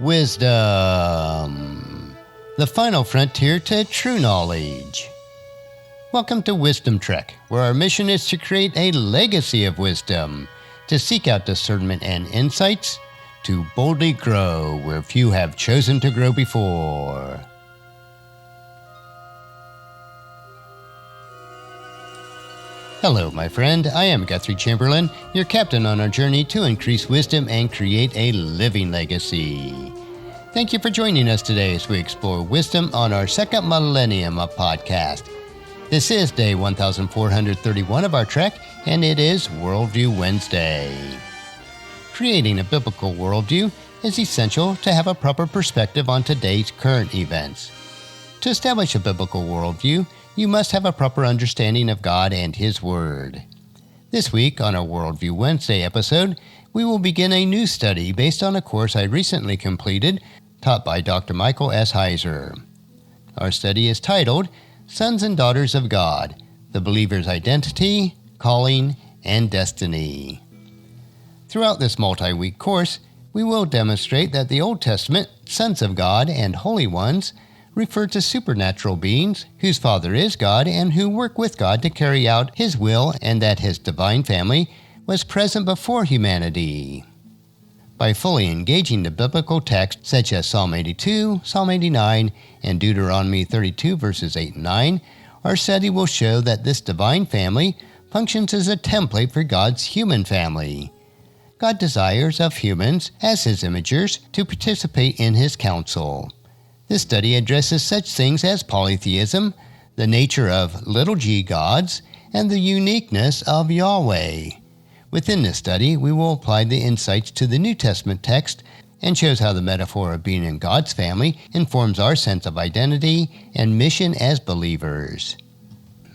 Wisdom, the final frontier to true knowledge. Welcome to Wisdom Trek, where our mission is to create a legacy of wisdom, to seek out discernment and insights, to boldly grow where few have chosen to grow before. Hello, my friend. I am Guthrie Chamberlain, your captain on our journey to increase wisdom and create a living legacy. Thank you for joining us today as we explore wisdom on our second millennium of podcast. This is day 1431 of our trek, and it is Worldview Wednesday. Creating a biblical worldview is essential to have a proper perspective on today's current events. To establish a biblical worldview, you must have a proper understanding of God and His Word. This week, on our Worldview Wednesday episode, we will begin a new study based on a course I recently completed, taught by Dr. Michael S. Heiser. Our study is titled, Sons and Daughters of God, the Believer's Identity, Calling, and Destiny. Throughout this multi-week course, we will demonstrate that the Old Testament sons of God and holy ones refer to supernatural beings whose Father is God and who work with God to carry out His will, and that His divine family was present before humanity. By fully engaging the biblical texts such as Psalm 82, Psalm 89, and Deuteronomy 32 verses 8 and 9, our study will show that this divine family functions as a template for God's human family. God desires of humans, as His imagers, to participate in His counsel. This study addresses such things as polytheism, the nature of little g gods, and the uniqueness of Yahweh. Within this study, we will apply the insights to the New Testament text and shows how the metaphor of being in God's family informs our sense of identity and mission as believers.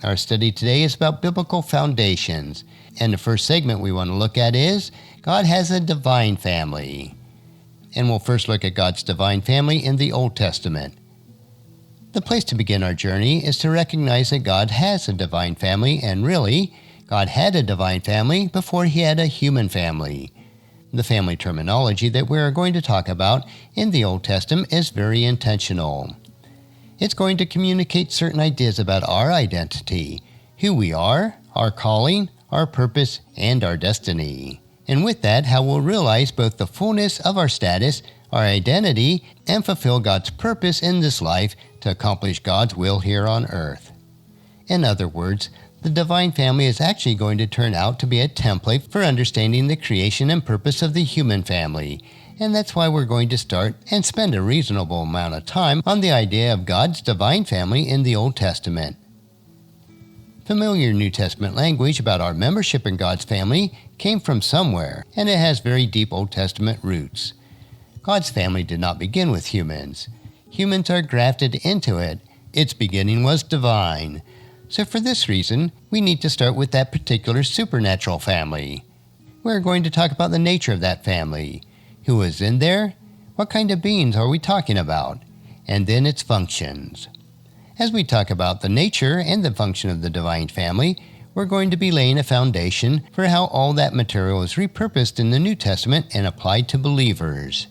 Our study today is about biblical foundations, and the first segment we want to look at is God has a divine family. And we'll first look at God's divine family in the Old Testament. The place to begin our journey is to recognize that God has a divine family, and really, God had a divine family before He had a human family. The family terminology that we are going to talk about in the Old Testament is very intentional. It's going to communicate certain ideas about our identity, who we are, our calling, our purpose, and our destiny. And with that, how we'll realize both the fullness of our status, our identity, and fulfill God's purpose in this life to accomplish God's will here on earth. In other words, the divine family is actually going to turn out to be a template for understanding the creation and purpose of the human family. And that's why we're going to start and spend a reasonable amount of time on the idea of God's divine family in the Old Testament. Familiar New Testament language about our membership in God's family came from somewhere, and it has very deep Old Testament roots. God's family did not begin with humans. Humans are grafted into it. Its beginning was divine. So for this reason, we need to start with that particular supernatural family. We're going to talk about the nature of that family. Who is in there? What kind of beings are we talking about? And then its functions. As we talk about the nature and the function of the divine family, we're going to be laying a foundation for how all that material is repurposed in the New Testament and applied to believers.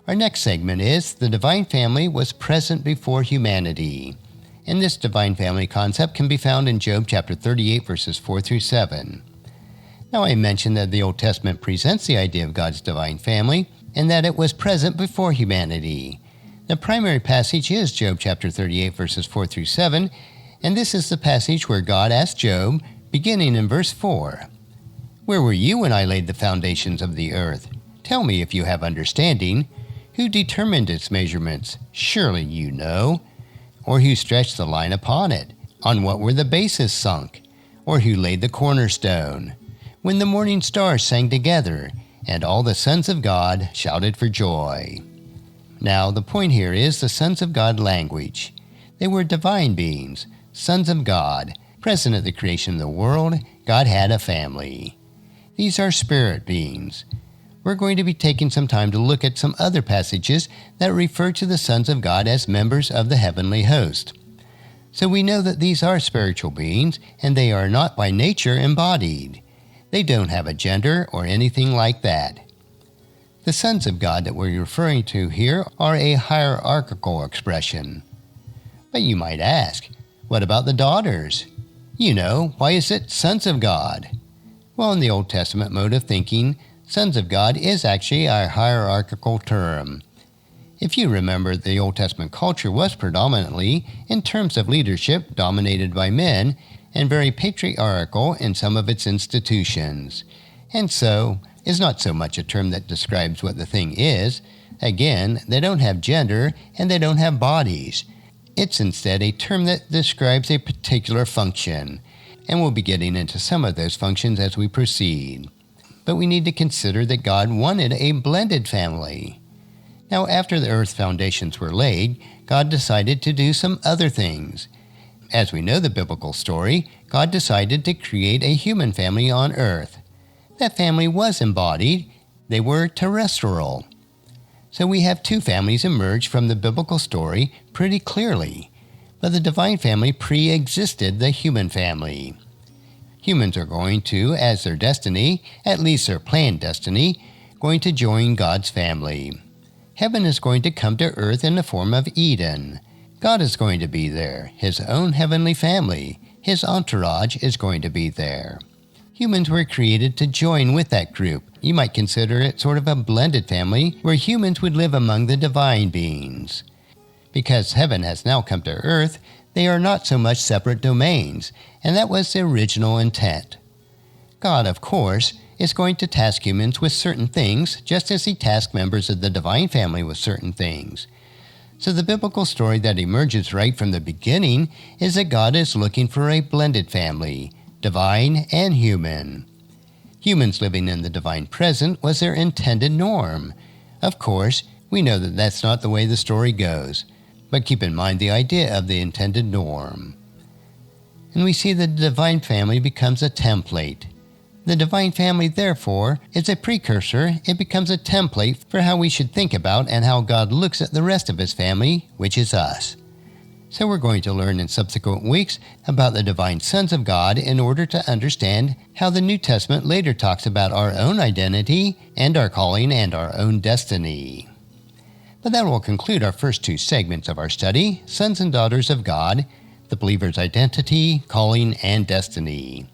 Our next segment is the divine family was present before humanity. And this divine family concept can be found in Job chapter 38 verses 4 through 7. Now I mentioned that the Old Testament presents the idea of God's divine family and that it was present before humanity. The primary passage is Job chapter 38 verses 4 through 7, and this is the passage where God asked Job, beginning in verse 4, "Where were you when I laid the foundations of the earth? Tell me if you have understanding. Who determined its measurements? Surely you know. Or who stretched the line upon it? On what were the bases sunk? Or who laid the cornerstone? When the morning stars sang together, and all the sons of God shouted for joy." Now, the point here is the sons of God language. They were divine beings, sons of God. Present at the creation of the world, God had a family. These are spirit beings. We're going to be taking some time to look at some other passages that refer to the sons of God as members of the heavenly host. So we know that these are spiritual beings, and they are not by nature embodied. They don't have a gender or anything like that. The sons of God that we're referring to here are a hierarchical expression. But you might ask, what about the daughters? Why is it sons of God? Well, in the Old Testament mode of thinking, sons of God is actually a hierarchical term. If you remember, the Old Testament culture was predominantly, in terms of leadership, dominated by men, and very patriarchal in some of its institutions. And so, is not so much a term that describes what the thing is. Again, they don't have gender and they don't have bodies. It's instead a term that describes a particular function, and we'll be getting into some of those functions as we proceed. But we need to consider that God wanted a blended family. Now, after the earth's foundations were laid, God decided to do some other things. As we know the biblical story, God decided to create a human family on earth. That family was embodied. They were terrestrial. So we have two families emerge from the biblical story pretty clearly. But the divine family pre-existed the human family. Humans are going to, as their destiny, at least their planned destiny, going to join God's family. Heaven is going to come to earth in the form of Eden. God is going to be there, His own heavenly family. His entourage is going to be there. Humans were created to join with that group. You might consider it sort of a blended family where humans would live among the divine beings. Because heaven has now come to earth, they are not so much separate domains, and that was the original intent. God, of course, is going to task humans with certain things, just as He tasked members of the divine family with certain things. So the biblical story that emerges right from the beginning is that God is looking for a blended family, divine and human. Humans living in the divine present was their intended norm. Of course, we know that that's not the way the story goes, but keep in mind the idea of the intended norm. And we see the divine family becomes a template. The divine family, therefore, is a precursor. It becomes a template for how we should think about and how God looks at the rest of His family, which is us. So we're going to learn in subsequent weeks about the divine sons of God in order to understand how the New Testament later talks about our own identity and our calling and our own destiny. But that will conclude our first two segments of our study, Sons and Daughters of God, the believer's identity, calling, and destiny.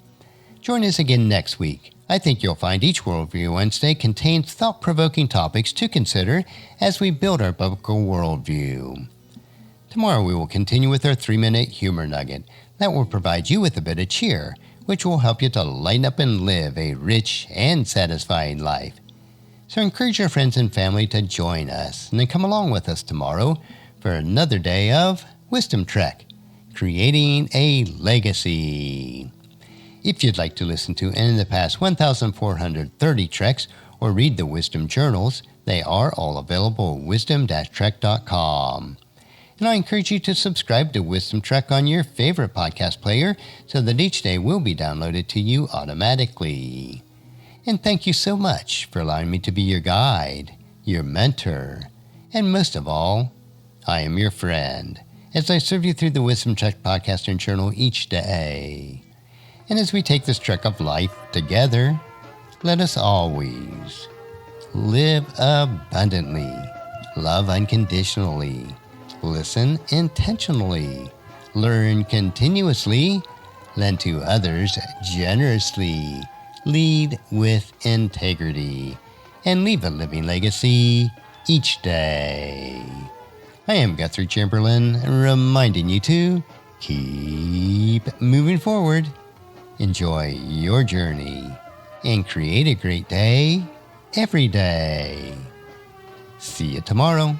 Join us again next week. I think you'll find each Worldview Wednesday contains thought-provoking topics to consider as we build our biblical worldview. Tomorrow we will continue with our 3-minute humor nugget that will provide you with a bit of cheer, which will help you to lighten up and live a rich and satisfying life. So encourage your friends and family to join us and then come along with us tomorrow for another day of Wisdom Trek, Creating a Legacy. If you'd like to listen to any of the past 1,430 treks or read the Wisdom Journals, they are all available at wisdom-trek.com. And I encourage you to subscribe to Wisdom Trek on your favorite podcast player so that each day will be downloaded to you automatically. And thank you so much for allowing me to be your guide, your mentor, and most of all, I am your friend as I serve you through the Wisdom Trek podcast and journal each day. And as we take this trek of life together, let us always live abundantly, love unconditionally, listen intentionally, learn continuously, lend to others generously, lead with integrity, and leave a living legacy each day. I am Guthrie Chamberlain, reminding you to keep moving forward, enjoy your journey, and create a great day every day. See you tomorrow.